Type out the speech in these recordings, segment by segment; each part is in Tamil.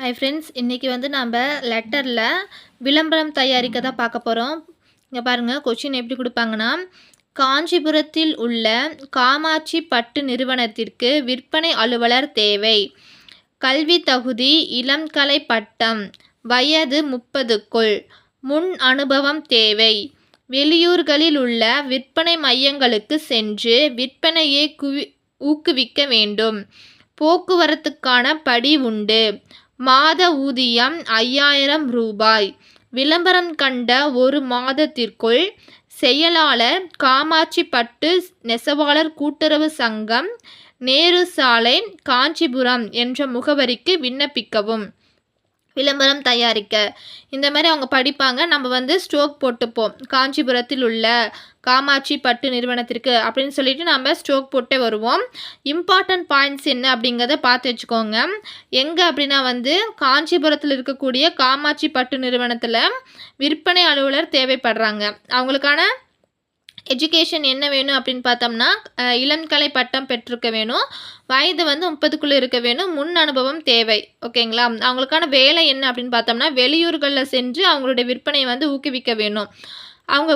ஹாய் ஃப்ரெண்ட்ஸ், இன்றைக்கி வந்து நம்ம லெட்டரில் விளம்பரம் தயாரிக்க தான் பார்க்க போகிறோம். இங்கே பாருங்கள், கொஷின் எப்படி கொடுப்பாங்கன்னா, காஞ்சிபுரத்தில் உள்ள காமாட்சி பட்டு நிறுவனத்திற்கு விற்பனை அலுவலர் தேவை. கல்வி தகுதி இளம் கலை பட்டம், வயது 30க்குள், முன் அனுபவம் தேவை. வெளியூர்களில் உள்ள விற்பனை மையங்களுக்கு சென்று விற்பனையை ஊக்குவிக்க வேண்டும். போக்குவரத்துக்கான படி உண்டு. மாத ஊதியம் 5000 ரூபாய். விளம்பரம் கண்ட ஒரு மாதத்திற்குள் செயலாளர், காமாட்சி பட்டு நெசவாளர் கூட்டுறவு சங்கம், நேரு சாலை, காஞ்சிபுரம் என்ற முகவரிக்கு விண்ணப்பிக்கவும். விளம்பரம் தயாரிக்க இந்த மாதிரி அவங்க படிப்பாங்க. நம்ம வந்து ஸ்ட்ரோக் போட்டுப்போம். காஞ்சிபுரத்தில் உள்ள காமாட்சி பட்டு நிறுவனத்திற்கு அப்படின்னு சொல்லிட்டு நம்ம ஸ்ட்ரோக் போட்டே வருவோம். இம்பார்ட்டன்ட் பாயிண்ட்ஸ் என்ன அப்படிங்கிறத பார்த்து வச்சுக்கோங்க. எங்கே அப்படின்னா வந்து காஞ்சிபுரத்தில் இருக்கக்கூடிய காமாட்சி பட்டு நிறுவனத்தில் விற்பனை அலுவலர் தேவைப்படுறாங்க. அவங்களுக்கான எஜுகேஷன் என்ன வேணும் அப்படின்னு பார்த்தோம்னா, இளங்கலை பட்டம் பெற்றிருக்க வேணும். வயது வந்து 30க்குள்ளே இருக்க வேணும். முன் அனுபவம் தேவை. ஓகேங்களா? அவங்களுக்கான வேலை என்ன அப்படின்னு பார்த்தோம்னா, வெளியூர்களில் சென்று அவங்களுடைய விற்பனையை வந்து ஊக்குவிக்க வேணும். அவங்க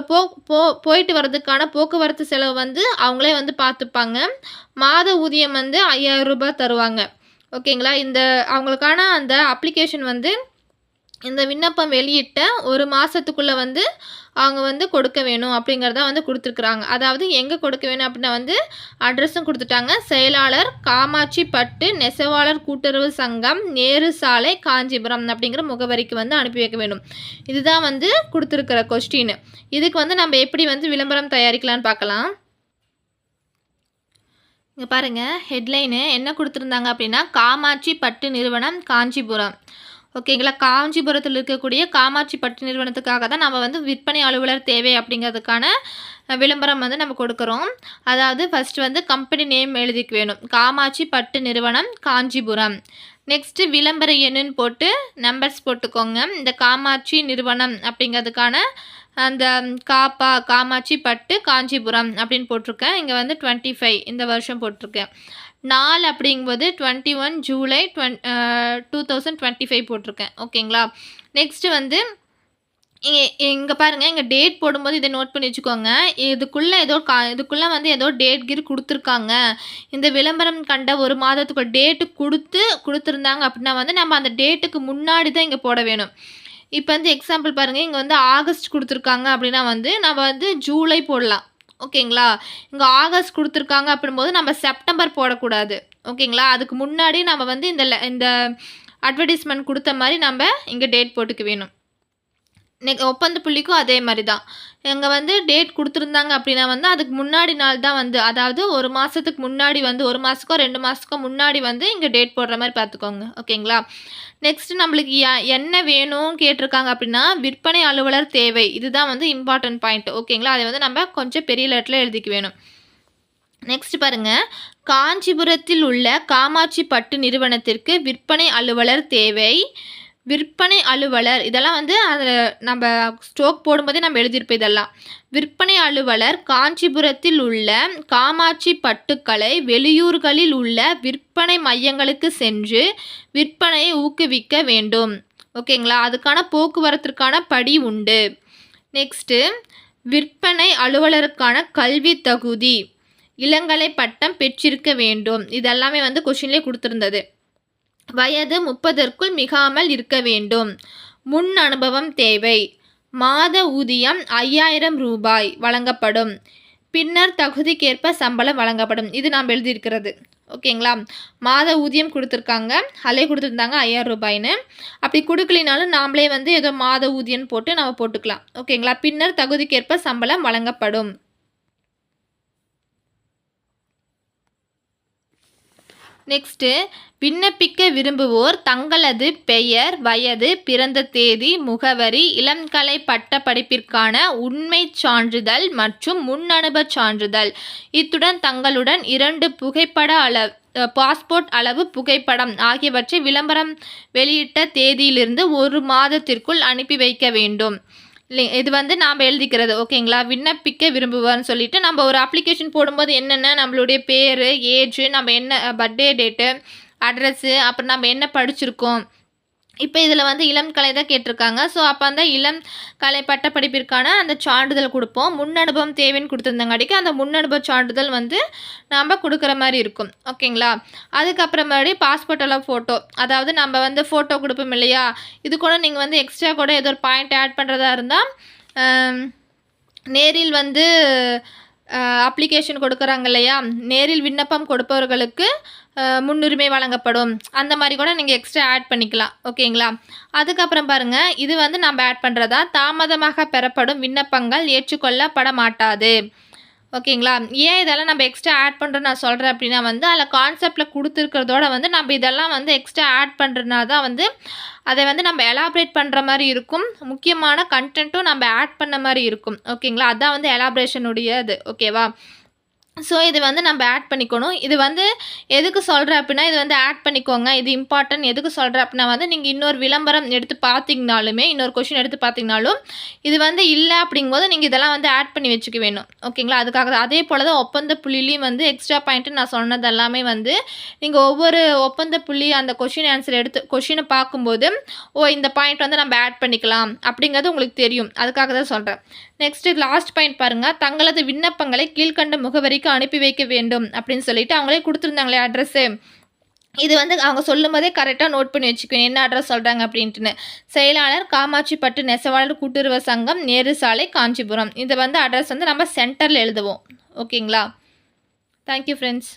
போயிட்டு வர்றதுக்கான போக்குவரத்து செலவு வந்து அவங்களே வந்து பார்த்துப்பாங்க. மாத ஊதியம் வந்து 5000 ரூபாய் தருவாங்க. ஓகேங்களா? அவங்களுக்கான அந்த அப்ளிகேஷன் வந்து இந்த விண்ணப்பம் வெளியிட்ட ஒரு மாதத்துக்குள்ளே வந்து அவங்க வந்து கொடுக்க வேணும் அப்படிங்கிறத வந்து கொடுத்துருக்குறாங்க. அதாவது எங்கே கொடுக்க வேணும் அப்படின்னா வந்து அட்ரஸும் கொடுத்துட்டாங்க. செயலாளர், காமாட்சி பட்டு நெசவாளர் கூட்டுறவு சங்கம், நேரு சாலை, காஞ்சிபுரம் அப்படிங்கிற முகவரிக்கு வந்து அனுப்பி வைக்க வேணும். இதுதான் வந்து கொடுத்துருக்கிற கொஸ்டின். இதுக்கு வந்து நம்ம எப்படி வந்து விளம்பரம் தயாரிக்கலான்னு பார்க்கலாம். இங்கே பாருங்கள், ஹெட்லைனு என்ன கொடுத்துருந்தாங்க அப்படின்னா, காமாட்சி பட்டு நிறுவனம் காஞ்சிபுரம். ஓகேங்களா? காஞ்சிபுரத்தில் இருக்கக்கூடிய காமாட்சி பட்டு நிறுவனத்துக்காக தான் நம்ம வந்து விற்பனை அலுவலர் தேவை அப்படிங்கிறதுக்கான விளம்பரம் வந்து நம்ம கொடுக்குறோம். அதாவது ஃபஸ்ட்டு வந்து கம்பெனி நேம் எழுதிக்க வேணும். காமாட்சி பட்டு நிறுவனம் காஞ்சிபுரம். நெக்ஸ்ட்டு விளம்பர எண்ணுன்னு போட்டு நம்பர்ஸ் போட்டுக்கோங்க. இந்த காமாட்சி நிறுவனம் அப்படிங்கிறதுக்கான அந்த காமாட்சி பட்டு காஞ்சிபுரம் அப்படின்னு போட்டிருக்கேன். இங்கே வந்து 25 இந்த வருஷம் போட்டிருக்கேன். 4 அப்படிங்கும்போது 21 ஜூலை 2025 போட்டிருக்கேன். ஓகேங்களா? நெக்ஸ்ட்டு வந்து இங்கே பாருங்கள், இங்கே டேட் போடும்போது இதை நோட் பண்ணி வச்சுக்கோங்க. இதுக்குள்ளே வந்து ஏதோ டேட் கொடுத்துருக்காங்க. இந்த விளம்பரம் கண்ட ஒரு மாதத்துக்கு டேட்டு கொடுத்துருந்தாங்க அப்படின்னா வந்து நம்ம அந்த டேட்டுக்கு முன்னாடி தான் இங்கே போட வேணும். இப்போ வந்து எக்ஸாம்பிள் பாருங்கள், இங்கே வந்து ஆகஸ்ட் கொடுத்துருக்காங்க அப்படின்னா வந்து நம்ம வந்து ஜூலை போடலாம். ஓகேங்களா? இங்கே ஆகஸ்ட் கொடுத்துருக்காங்க அப்படின்போது நம்ம செப்டம்பர் போடக்கூடாது. ஓகேங்களா? அதுக்கு முன்னாடி நம்ம வந்து இந்த அட்வர்டைஸ்மெண்ட் கொடுத்த மாதிரி நம்ம இங்கே டேட் போட்டுக்க வேணும். ஒப்பந்த புள்ளிக்கும் அதே மாதிரி தான். இங்கே வந்து டேட் கொடுத்துருந்தாங்க அப்படின்னா வந்து அதுக்கு முன்னாடி நாள் தான் வந்து, அதாவது ஒரு மாதத்துக்கு முன்னாடி வந்து 1 மாதத்துக்கோ 2 மாதத்துக்கோ முன்னாடி வந்து இங்கே டேட் போடுற மாதிரி பார்த்துக்கோங்க. ஓகேங்களா? நெக்ஸ்ட்டு நம்மளுக்கு என்ன வேணும் கேட்டிருக்காங்க அப்படின்னா, விற்பனை அலுவலர் தேவை. இதுதான் வந்து இம்பார்ட்டன்ட் பாயிண்ட். ஓகேங்களா? அதை வந்து நம்ம கொஞ்சம் பெரிய லெட்டரில் எழுதிக்க வேணும். நெக்ஸ்ட் பாருங்கள், காஞ்சிபுரத்தில் உள்ள காமாட்சி பட்டு நிறுவனத்திற்கு விற்பனை அலுவலர் தேவை. விற்பனை அலுவலர் இதெல்லாம் வந்து அதில் நம்ம ஸ்ட்ரோக் போடும்போதே நம்ம எழுதியிருப்போம். இதெல்லாம் விற்பனை அலுவலர் காஞ்சிபுரத்தில் உள்ள காமாட்சி பட்டுக்களை வெளியூர்களில் உள்ள விற்பனை மையங்களுக்கு சென்று விற்பனையை ஊக்குவிக்க வேண்டும். ஓகேங்களா? அதுக்கான போக்குவரத்திற்கான படி உண்டு. நெக்ஸ்ட்டு, விற்பனை அலுவலருக்கான கல்வி தகுதி இளங்கலை பட்டம் பெற்றிருக்க வேண்டும். இதெல்லாமே வந்து கொஷின்லேயே கொடுத்துருந்தது. வயது 30க்குள் மிகாமல் இருக்க வேண்டும். முன் அனுபவம் தேவை. மாத ஊதியம் 5000 ரூபாய் வழங்கப்படும். பின்னர் தகுதிக்கேற்ப சம்பளம் வழங்கப்படும். இது நாம் எழுதியிருக்கிறது. ஓகேங்களா? மாத ஊதியம் கொடுத்துருக்காங்க, அதிலே கொடுத்துருந்தாங்க 5000 ரூபாய்னு. அப்படி கொடுக்கலினாலும் நாமளே வந்து ஏதோ மாத ஊதியம் போட்டு நம்ம போட்டுக்கலாம். ஓகேங்களா? பின்னர் தகுதிக்கேற்ப சம்பளம் வழங்கப்படும். நெக்ஸ்ட்டு, விண்ணப்பிக்க விரும்புவோர் தங்களது பெயர், வயது, பிறந்த தேதி, முகவரி, இளங்கலை பட்ட படிப்பிற்கான உண்மை சான்றிதழ் மற்றும் முன்னனுபவ சான்றிதழ், இத்துடன் தங்களுடன் 2 புகைப்பட பாஸ்போர்ட் அளவு புகைப்படம் ஆகியவற்றை விளம்பரம் வெளியிட்ட தேதியிலிருந்து 1 மாதத்திற்குள் அனுப்பி வைக்க வேண்டும். இது வந்து நாம் எழுதிக்கிறது. ஓகேங்களா? விண்ணப்பிக்க விரும்புவார்னு சொல்லிட்டு நம்ம ஒரு அப்ளிகேஷன் போடும்போது என்னென்ன நம்மளுடைய பேர், ஏஜ், நம்ம என்ன பர்த்டே டேட்டு, அட்ரஸ்ஸு, அப்புறம் நம்ம என்ன படிச்சிருக்கோம், இப்போ இதில் வந்து இளம் கலை தான் கேட்டிருக்காங்க. ஸோ அப்போ அந்த இளம் கலை பட்டப்படிப்பிற்கான அந்த சான்றிதழ் கொடுப்போம். முன் அனுபவம் தேவைன்னு கொடுத்துருந்தங்காட்டிக்கு அந்த முன் அனுபவ சான்றிதழ் வந்து நம்ம கொடுக்குற மாதிரி இருக்கும். ஓகேங்களா? அதுக்கப்புறமேடி பாஸ்போர்ட் அளவு ஃபோட்டோ, அதாவது நம்ம வந்து ஃபோட்டோ கொடுப்போம் இல்லையா? இது கூட நீங்கள் வந்து எக்ஸ்ட்ரா கூட ஏதோ ஒரு பாயிண்ட் ஆட் பண்ணுறதா இருந்தால் நேரில் வந்து அப்ளிகேஷன் கொடுக்குறாங்க இல்லையா? நேரில் விண்ணப்பம் கொடுப்பவர்களுக்கு முன்னுரிமை வழங்கப்படும். அந்த மாதிரி கூட நீங்கள் எக்ஸ்ட்ரா ஆட் பண்ணிக்கலாம். ஓகேங்களா? அதுக்கப்புறம் பாருங்கள், இது வந்து நம்ம ஆட் பண்ணுறதா, தாமதமாக பெறப்படும் விண்ணப்பங்கள் ஏற்றுக்கொள்ளப்பட மாட்டாது. ஓகேங்களா? ஏன் இதெல்லாம் நம்ம எக்ஸ்ட்ரா ஆட் பண்ணுறோன்னு நான் சொல்கிறேன் அப்படின்னா வந்து, அதில் கான்செப்டில் கொடுத்துருக்கிறதோட வந்து நம்ம இதெல்லாம் வந்து எக்ஸ்ட்ரா ஆட் பண்ணுறதுனால தான் வந்து அதை வந்து நம்ம எலாபரேட் பண்ணுற மாதிரி இருக்கும். முக்கியமான கண்டென்ட்டும் நம்ம ஆட் பண்ண மாதிரி இருக்கும். ஓகேங்களா? அதான் வந்து எலாபரேஷனுடைய இது. ஓகேவா? ஸோ இது வந்து நம்ம ஆட் பண்ணிக்கணும். இது வந்து எதுக்கு சொல்கிறேன் அப்படின்னா, இது வந்து ஆட் பண்ணிக்கோங்க. இது இம்பார்ட்டன்ட். எதுக்கு சொல்கிறேன் அப்படின்னா வந்து, நீங்கள் இன்னொரு விளம்பரம் எடுத்து பார்த்தீங்கனாலுமே, இன்னொரு கொஷின் எடுத்து பார்த்தீங்கனாலும், இது வந்து இல்லை அப்படிங்கும்போது நீங்கள் இதெல்லாம் வந்து ஆட் பண்ணி வச்சுக்க வேணும். ஓகேங்களா? அதுக்காக தான். அதே போல் தான் ஒப்பந்த புள்ளிலையும் வந்து எக்ஸ்ட்ரா பாயிண்ட்டு நான் சொன்னது எல்லாமே வந்து, நீங்கள் ஒவ்வொரு ஒப்பந்த புள்ளி அந்த கொஷின் ஆன்சர் எடுத்து கொஷினை பார்க்கும்போது, இந்த பாயிண்ட் வந்து நம்ம ஆட் பண்ணிக்கலாம் அப்படிங்கிறது உங்களுக்கு தெரியும். அதுக்காக தான் சொல்கிறேன். நெக்ஸ்ட்டு லாஸ்ட் பாயிண்ட் பாருங்கள். தங்களது விண்ணப்பங்களை கீழ்கண்ட முகவரிக்கு அனுப்பி வைக்க வேண்டும் அப்படின்னு சொல்லிட்டு அவங்களே கொடுத்துருந்தாங்களே அட்ரஸ்ஸு. இது வந்து அவங்க சொல்லும்போதே கரெக்டாக நோட் பண்ணி வச்சுக்கணும், என்ன அட்ரஸ் சொல்கிறாங்க அப்படின்ட்டுன்னு. செயலாளர், காமாட்சிப்பட்டு நெசவாளர் கூட்டுறவு சங்கம், நேரு சாலை, காஞ்சிபுரம். இது வந்து அட்ரஸ் வந்து நம்ம சென்டரில் எழுதுவோம். ஓகேங்களா? Thank you friends.